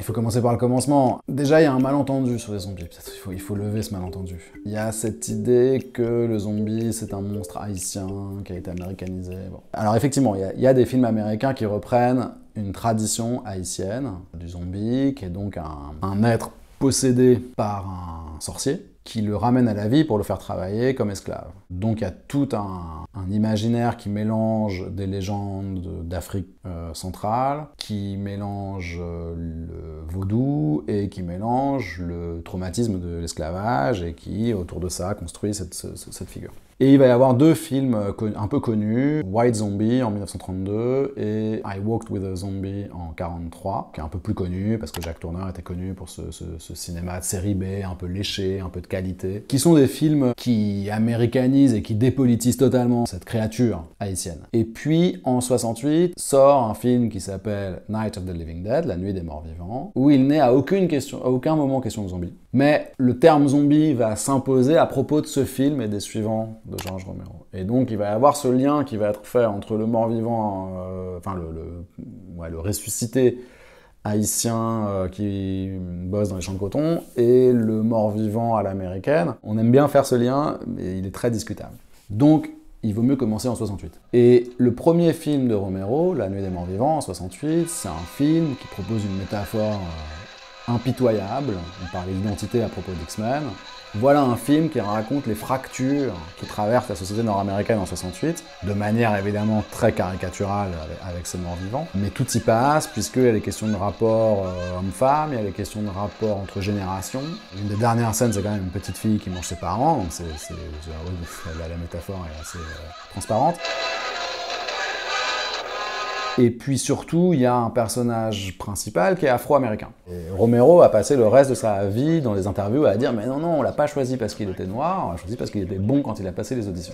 il faut commencer par le commencement. Déjà, il y a un malentendu sur les zombies. Peut-être il faut lever ce malentendu. Il y a cette idée que le zombie, c'est un monstre haïtien qui a été américanisé. Bon. Alors effectivement, il y a des films américains qui reprennent une tradition haïtienne du zombie, qui est donc un être possédé par un sorcier, qui le ramène à la vie pour le faire travailler comme esclave. Donc il y a tout un imaginaire qui mélange des légendes d'Afrique centrale, qui mélange le vaudou et qui mélange le traumatisme de l'esclavage et qui, autour de ça, construit cette figure. Et il va y avoir deux films un peu connus, White Zombie en 1932 et I Walked with a Zombie en 1943, qui est un peu plus connu parce que Jacques Tourneur était connu pour ce cinéma de série B, un peu léché, un peu de qualité, qui sont des films qui américanisent et qui dépolitisent totalement cette créature haïtienne. Et puis en 68 sort un film qui s'appelle Night of the Living Dead, La Nuit des Morts Vivants, où il n'est à aucun moment question de zombie. Mais le terme zombie va s'imposer à propos de ce film et des suivants de George Romero. Et donc il va y avoir ce lien qui va être fait entre le mort-vivant, le ressuscité haïtien qui bosse dans les champs de coton et le mort-vivant à l'américaine. On aime bien faire ce lien, mais il est très discutable. Donc il vaut mieux commencer en 68. Et le premier film de Romero, La Nuit des Morts Vivants, en 68, c'est un film qui propose une métaphore impitoyable. On parlait d'identité à propos d'X-Men. Voilà un film qui raconte les fractures qui traversent la société nord-américaine en 68, de manière évidemment très caricaturale avec ses morts vivants. Mais tout y passe, puisqu'il y a des questions de rapport homme-femme, il y a des questions de rapport entre générations. Une des dernières scènes, c'est quand même une petite fille qui mange ses parents, donc la métaphore est assez transparente. Et puis surtout, il y a un personnage principal qui est afro-américain. Et Romero a passé le reste de sa vie dans les interviews à dire « Mais non, on l'a pas choisi parce qu'il était noir, on l'a choisi parce qu'il était bon quand il a passé les auditions. »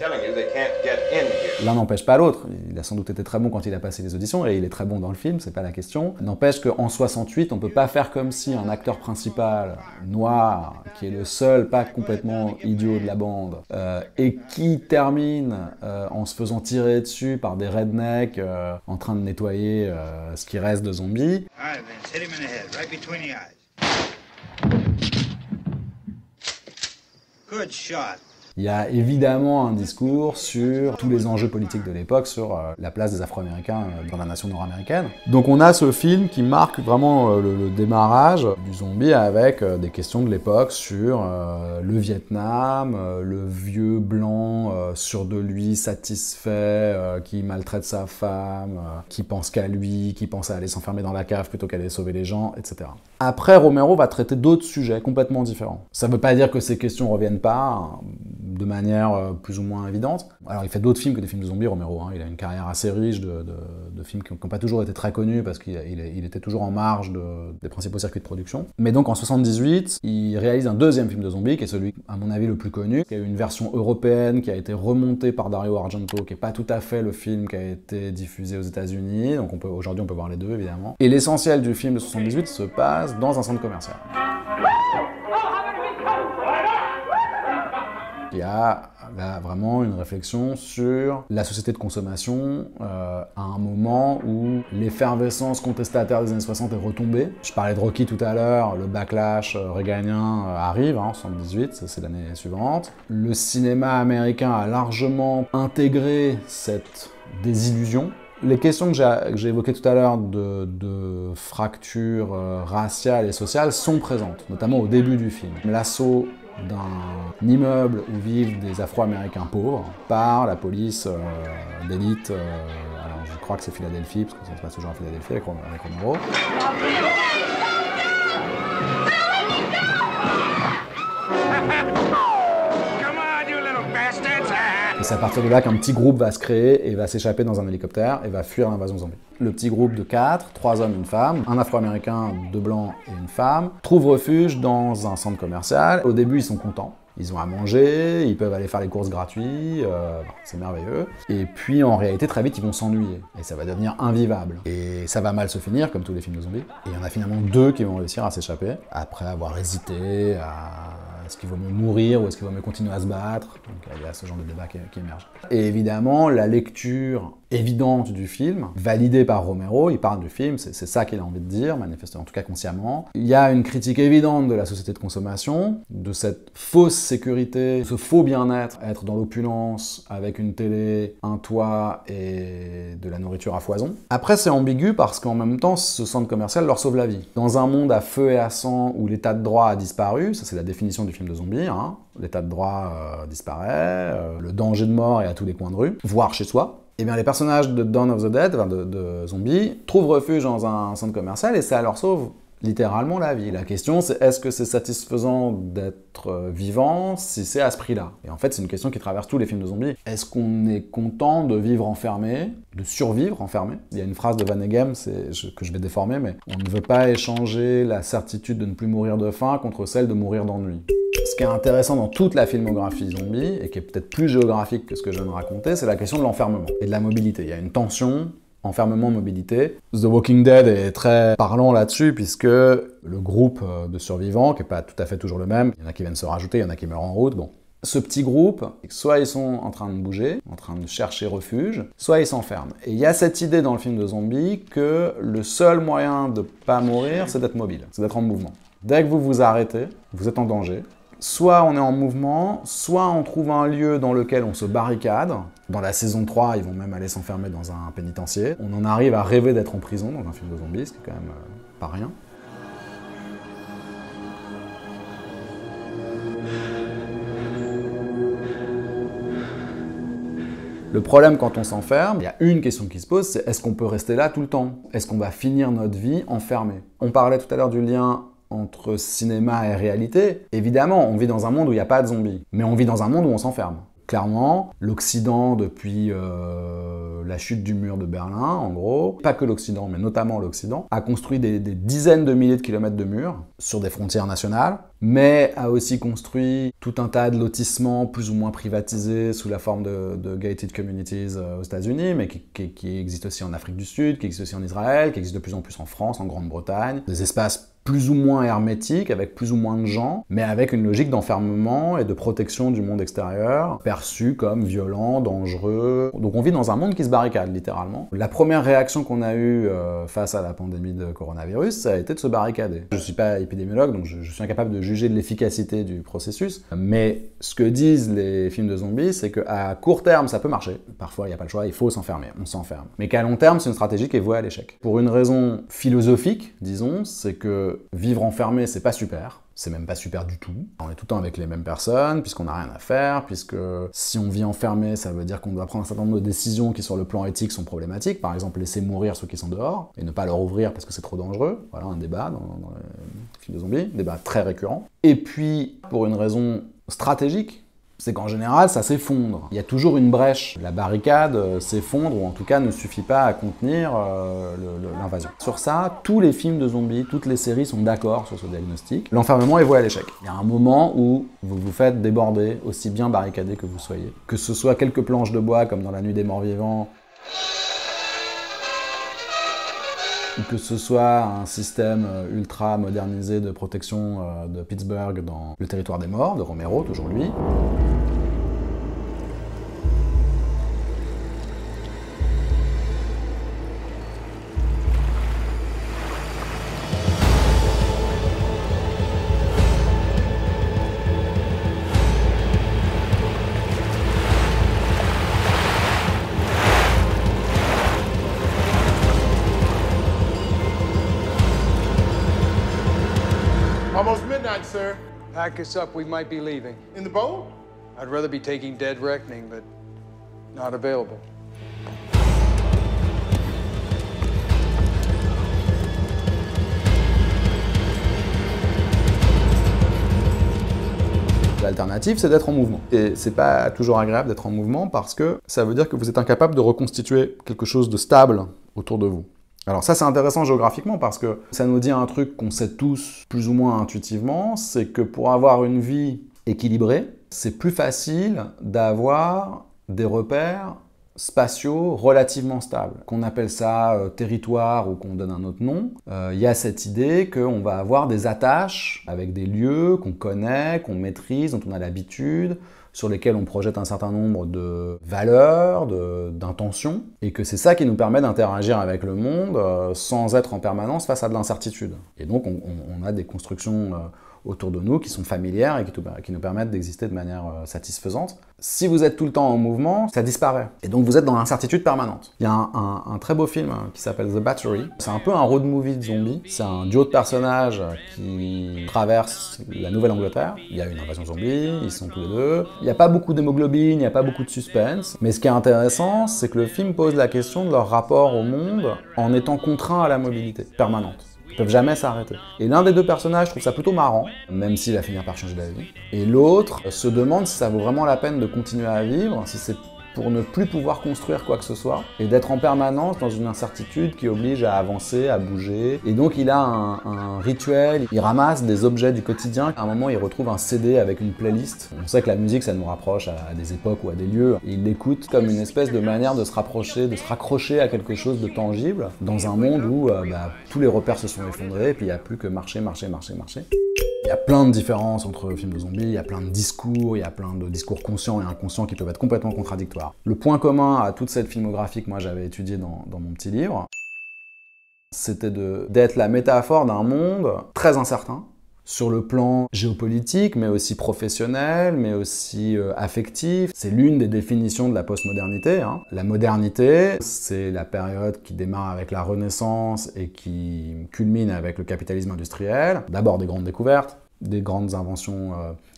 L'un n'empêche pas l'autre. Il a sans doute été très bon quand il a passé les auditions, et il est très bon dans le film, c'est pas la question. N'empêche qu'en 68, on peut pas faire comme si un acteur principal noir, qui est le seul pas complètement idiot de la bande, et qui termine en se faisant tirer dessus par des rednecks en train de nettoyer ce qui reste de zombies. Il y a évidemment un discours sur tous les enjeux politiques de l'époque, sur la place des Afro-Américains dans la nation nord-américaine. Donc on a ce film qui marque vraiment le démarrage du zombie avec des questions de l'époque sur le Vietnam, le vieux blanc sûr de lui, satisfait, qui maltraite sa femme, qui pense qu'à lui, qui pense à aller s'enfermer dans la cave plutôt qu'à aller sauver les gens, etc. Après, Romero va traiter d'autres sujets complètement différents. Ça ne veut pas dire que ces questions ne reviennent pas de manière plus ou moins évidente. Alors il fait d'autres films que des films de zombies, Romero. Il a une carrière assez riche de films qui n'ont pas toujours été très connus parce qu'il était toujours en marge des principaux circuits de production. Mais donc en 78, il réalise un deuxième film de zombies, qui est celui, à mon avis, le plus connu, qui a eu une version européenne, qui a été remontée par Dario Argento, qui n'est pas tout à fait le film qui a été diffusé aux États-Unis. Donc aujourd'hui on peut voir les deux, évidemment. Et l'essentiel du film de 78 se passe dans un centre commercial. Il y a là vraiment une réflexion sur la société de consommation à un moment où l'effervescence contestataire des années 60 est retombée. Je parlais de Rocky tout à l'heure, le backlash reaganien arrive, en 78, c'est l'année suivante. Le cinéma américain a largement intégré cette désillusion. Les questions que j'ai évoquées tout à l'heure de fractures raciales et sociales sont présentes, notamment au début du film. L'assaut d'un immeuble où vivent des Afro-Américains pauvres par la police d'élite, alors je crois que c'est Philadelphie, parce que ça se passe toujours à Philadelphie avec Romero. Et c'est à partir de là qu'un petit groupe va se créer et va s'échapper dans un hélicoptère et va fuir l'invasion zombie. Le petit groupe de 4, 3 hommes et une femme, un Afro-Américain, 2 blancs et une femme, trouve refuge dans un centre commercial. Au début, ils sont contents. Ils ont à manger, ils peuvent aller faire les courses gratuites, c'est merveilleux. Et puis, en réalité, très vite, ils vont s'ennuyer. Et ça va devenir invivable. Et ça va mal se finir, comme tous les films de zombies. Et il y en a finalement 2 qui vont réussir à s'échapper, après avoir hésité, à Est-ce qu'il vaut mieux mourir ou est-ce qu'il vaut mieux continuer à se battre? Donc, il y a ce genre de débat qui émerge. Et évidemment, la lecture évidente du film, validée par Romero, il parle du film, c'est ça qu'il a envie de dire, manifestement, en tout cas consciemment. Il y a une critique évidente de la société de consommation, de cette fausse sécurité, ce faux bien-être, être dans l'opulence, avec une télé, un toit et de la nourriture à foison. Après, c'est ambigu parce qu'en même temps, ce centre commercial leur sauve la vie. Dans un monde à feu et à sang où l'état de droit a disparu, ça c'est la définition du film de zombie, hein, l'état de droit disparaît, le danger de mort est à tous les coins de rue, voire chez soi. Eh bien, les personnages de Dawn of the Dead, enfin de zombies, trouvent refuge dans un centre commercial et ça leur sauve littéralement la vie. La question, c'est est-ce que c'est satisfaisant d'être vivant si c'est à ce prix-là? Et en fait, c'est une question qui traverse tous les films de zombies. Est-ce qu'on est content de vivre enfermé, de survivre enfermé? Il y a une phrase de Van Eghem que je vais déformer, mais on ne veut pas échanger la certitude de ne plus mourir de faim contre celle de mourir d'ennui. Ce qui est intéressant dans toute la filmographie zombie, et qui est peut-être plus géographique que ce que je viens de raconter, c'est la question de l'enfermement et de la mobilité. Il y a une tension enfermement-mobilité. The Walking Dead est très parlant là-dessus, puisque le groupe de survivants, qui n'est pas tout à fait toujours le même, il y en a qui viennent se rajouter, il y en a qui meurent en route, bon. Ce petit groupe, soit ils sont en train de bouger, en train de chercher refuge, soit ils s'enferment. Et il y a cette idée dans le film de zombies que le seul moyen de ne pas mourir, c'est d'être mobile, c'est d'être en mouvement. Dès que vous vous arrêtez, vous êtes en danger. Soit on est en mouvement, soit on trouve un lieu dans lequel on se barricade. Dans la saison 3, ils vont même aller s'enfermer dans un pénitencier. On en arrive à rêver d'être en prison dans un film de zombies, ce qui est quand même pas rien. Le problème quand on s'enferme, il y a une question qui se pose, c'est est-ce qu'on peut rester là tout le temps? Est-ce qu'on va finir notre vie enfermé? On parlait tout à l'heure du lien entre cinéma et réalité. Évidemment, on vit dans un monde où il n'y a pas de zombies, mais on vit dans un monde où on s'enferme. Clairement, l'Occident, depuis la chute du mur de Berlin, en gros, pas que l'Occident, mais notamment l'Occident, a construit des dizaines de milliers de kilomètres de murs sur des frontières nationales, mais a aussi construit tout un tas de lotissements plus ou moins privatisés sous la forme de gated communities aux États-Unis, mais qui existent aussi en Afrique du Sud, qui existent aussi en Israël, qui existent de plus en plus en France, en Grande-Bretagne. Des espaces plus ou moins hermétiques, avec plus ou moins de gens, mais avec une logique d'enfermement et de protection du monde extérieur, perçu comme violent, dangereux. Donc on vit dans un monde qui se barricade, littéralement. La première réaction qu'on a eue face à la pandémie de coronavirus, ça a été de se barricader. Je ne suis pas épidémiologue, donc je suis incapable de juger de l'efficacité du processus, mais ce que disent les films de zombies, c'est qu'à court terme, ça peut marcher. Parfois, il n'y a pas le choix, il faut s'enfermer, on s'enferme. Mais qu'à long terme, c'est une stratégie qui est vouée à l'échec. Pour une raison philosophique, disons, c'est que vivre enfermé, c'est pas super. C'est même pas super du tout. On est tout le temps avec les mêmes personnes, puisqu'on n'a rien à faire, puisque si on vit enfermé, ça veut dire qu'on doit prendre un certain nombre de décisions qui, sur le plan éthique, sont problématiques. Par exemple, laisser mourir ceux qui sont dehors, et ne pas leur ouvrir parce que c'est trop dangereux. Voilà un débat dans les films de zombies, débat très récurrent. Et puis, pour une raison stratégique, c'est qu'en général, ça s'effondre. Il y a toujours une brèche. La barricade s'effondre, ou en tout cas ne suffit pas à contenir l'invasion. Sur ça, tous les films de zombies, toutes les séries sont d'accord sur ce diagnostic. L'enfermement est voué à l'échec. Il y a un moment où vous vous faites déborder, aussi bien barricadé que vous soyez. Que ce soit quelques planches de bois, comme dans La Nuit des Morts Vivants, ou que ce soit un système ultra modernisé de protection de Pittsburgh dans Le Territoire des Morts, de Romero, toujours lui. Almost midnight, sir. Pack us up, we might be leaving. In the boat? I'd rather be taking Dead Reckoning, but not available. L'alternative, c'est d'être en mouvement. Et c'est pas toujours agréable d'être en mouvement parce que ça veut dire que vous êtes incapable de reconstituer quelque chose de stable autour de vous. Alors ça, c'est intéressant géographiquement parce que ça nous dit un truc qu'on sait tous plus ou moins intuitivement, c'est que pour avoir une vie équilibrée, c'est plus facile d'avoir des repères spatiaux relativement stables. Qu'on appelle ça territoire ou qu'on donne un autre nom, il y a cette idée qu'on va avoir des attaches avec des lieux qu'on connaît, qu'on maîtrise, dont on a l'habitude, sur lesquels on projette un certain nombre de valeurs, d'intentions, et que c'est ça qui nous permet d'interagir avec le monde sans être en permanence face à de l'incertitude. Et donc on a des constructions autour de nous qui sont familières et qui nous permettent d'exister de manière satisfaisante. Si vous êtes tout le temps en mouvement, ça disparaît. Et donc vous êtes dans l'incertitude permanente. Il y a un très beau film qui s'appelle The Battery. C'est un peu un road movie de zombies. C'est un duo de personnages qui traversent la Nouvelle-Angleterre. Il y a une invasion zombie, ils sont tous les deux. Il n'y a pas beaucoup d'hémoglobine, il n'y a pas beaucoup de suspense. Mais ce qui est intéressant, c'est que le film pose la question de leur rapport au monde en étant contraints à la mobilité permanente. Ils peuvent jamais s'arrêter. Et l'un des deux personnages trouve ça plutôt marrant, même s'il va finir par changer d'avis. Et l'autre se demande si ça vaut vraiment la peine de continuer à vivre, si c'est pour ne plus pouvoir construire quoi que ce soit, et d'être en permanence dans une incertitude qui oblige à avancer, à bouger. Et donc il a un rituel, il ramasse des objets du quotidien. À un moment, il retrouve un CD avec une playlist. On sait que la musique, ça nous rapproche à des époques ou à des lieux. Et il l'écoute comme une espèce de manière de se rapprocher, de se raccrocher à quelque chose de tangible, dans un monde où tous les repères se sont effondrés, et puis il n'y a plus que marcher, marcher, marcher, marcher. Il y a plein de différences entre films de zombies, il y a plein de discours, il y a plein de discours conscients et inconscients qui peuvent être complètement contradictoires. Le point commun à toute cette filmographie que moi j'avais étudiée dans mon petit livre, c'était d'être la métaphore d'un monde très incertain, sur le plan géopolitique, mais aussi professionnel, mais aussi affectif. C'est l'une des définitions de la postmodernité. La modernité, c'est la période qui démarre avec la Renaissance et qui culmine avec le capitalisme industriel. D'abord des grandes découvertes, des grandes inventions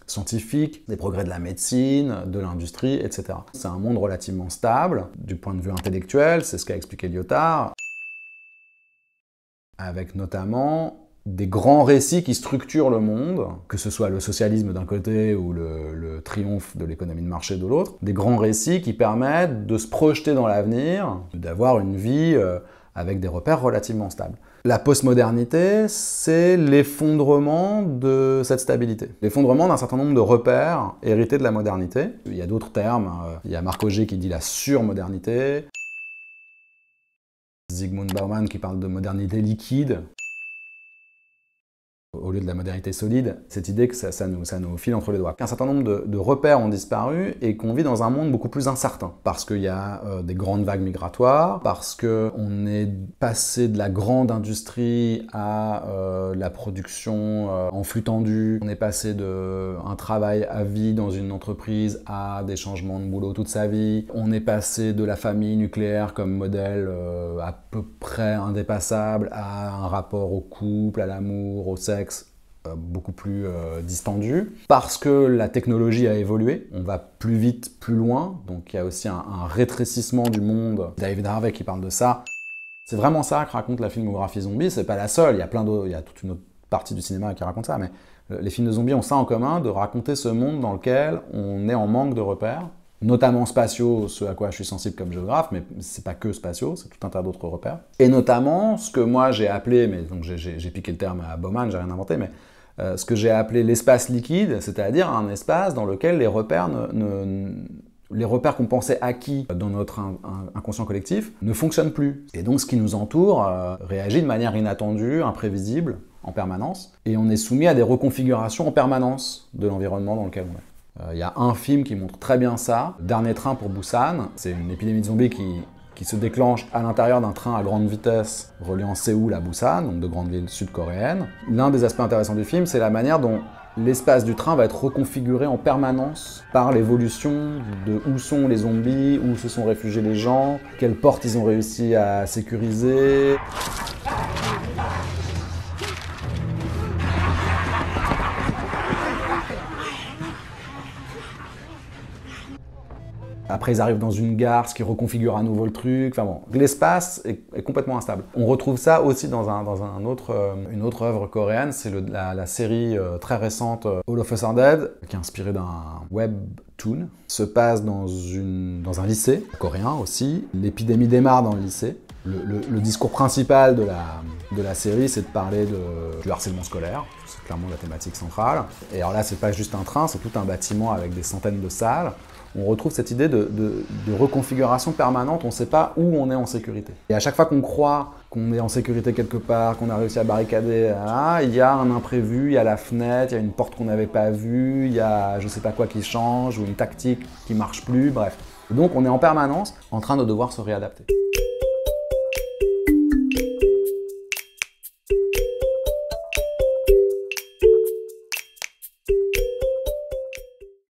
scientifiques, des progrès de la médecine, de l'industrie, etc. C'est un monde relativement stable, du point de vue intellectuel, c'est ce qu'a expliqué Lyotard, avec notamment des grands récits qui structurent le monde, que ce soit le socialisme d'un côté ou le triomphe de l'économie de marché de l'autre, des grands récits qui permettent de se projeter dans l'avenir, d'avoir une vie avec des repères relativement stables. La postmodernité, c'est l'effondrement de cette stabilité. L'effondrement d'un certain nombre de repères hérités de la modernité. Il y a d'autres termes, il y a Marc Augé qui dit la surmodernité, Zygmunt Bauman qui parle de modernité liquide, au lieu de la modernité solide, cette idée que ça nous file entre les doigts. Un certain nombre de repères ont disparu et qu'on vit dans un monde beaucoup plus incertain. Parce qu'il y a des grandes vagues migratoires, parce qu'on est passé de la grande industrie à la production en flux tendu, on est passé d'un travail à vie dans une entreprise à des changements de boulot toute sa vie, on est passé de la famille nucléaire comme modèle à peu près indépassable à un rapport au couple, à l'amour, au sexe, beaucoup plus distendu, parce que la technologie a évolué, on va plus vite, plus loin, donc il y a aussi un rétrécissement du monde. David Harvey qui parle de ça. C'est vraiment ça que raconte la filmographie zombie, c'est pas la seule, il y a toute une autre partie du cinéma qui raconte ça, mais les films de zombies ont ça en commun, de raconter ce monde dans lequel on est en manque de repères, notamment spatiaux, ce à quoi je suis sensible comme géographe, mais c'est pas que spatiaux, c'est tout un tas d'autres repères. Et notamment, ce que moi j'ai appelé, mais donc j'ai piqué le terme à Bauman, j'ai rien inventé, mais ce que j'ai appelé l'espace liquide, c'est-à-dire un espace dans lequel les repères qu'on pensait acquis dans notre inconscient collectif ne fonctionnent plus. Et donc ce qui nous entoure réagit de manière inattendue, imprévisible, en permanence, et on est soumis à des reconfigurations en permanence de l'environnement dans lequel on est. Il y a un film qui montre très bien ça, Dernier train pour Busan. C'est une épidémie de zombies qui se déclenche à l'intérieur d'un train à grande vitesse reliant Séoul à Busan, donc de grandes villes sud-coréennes. L'un des aspects intéressants du film, c'est la manière dont l'espace du train va être reconfiguré en permanence par l'évolution de où sont les zombies, où se sont réfugiés les gens, quelles portes ils ont réussi à sécuriser. Après, ils arrivent dans une gare, ce qui reconfigure à nouveau le truc. Enfin bon, l'espace est complètement instable. On retrouve ça aussi dans une autre œuvre coréenne, c'est la série très récente All of Us Are Dead, qui est inspirée d'un webtoon. Se passe dans un lycée, coréen aussi. L'épidémie démarre dans le lycée. Le discours principal de la série, c'est de parler du harcèlement scolaire. C'est clairement la thématique centrale. Et alors là, c'est pas juste un train, c'est tout un bâtiment avec des centaines de salles, on retrouve cette idée de reconfiguration permanente, on ne sait pas où on est en sécurité. Et à chaque fois qu'on croit qu'on est en sécurité quelque part, qu'on a réussi à barricader, il y a un imprévu, il y a la fenêtre, il y a une porte qu'on n'avait pas vue, il y a je ne sais pas quoi qui change, ou une tactique qui ne marche plus, bref. Et donc on est en permanence en train de devoir se réadapter.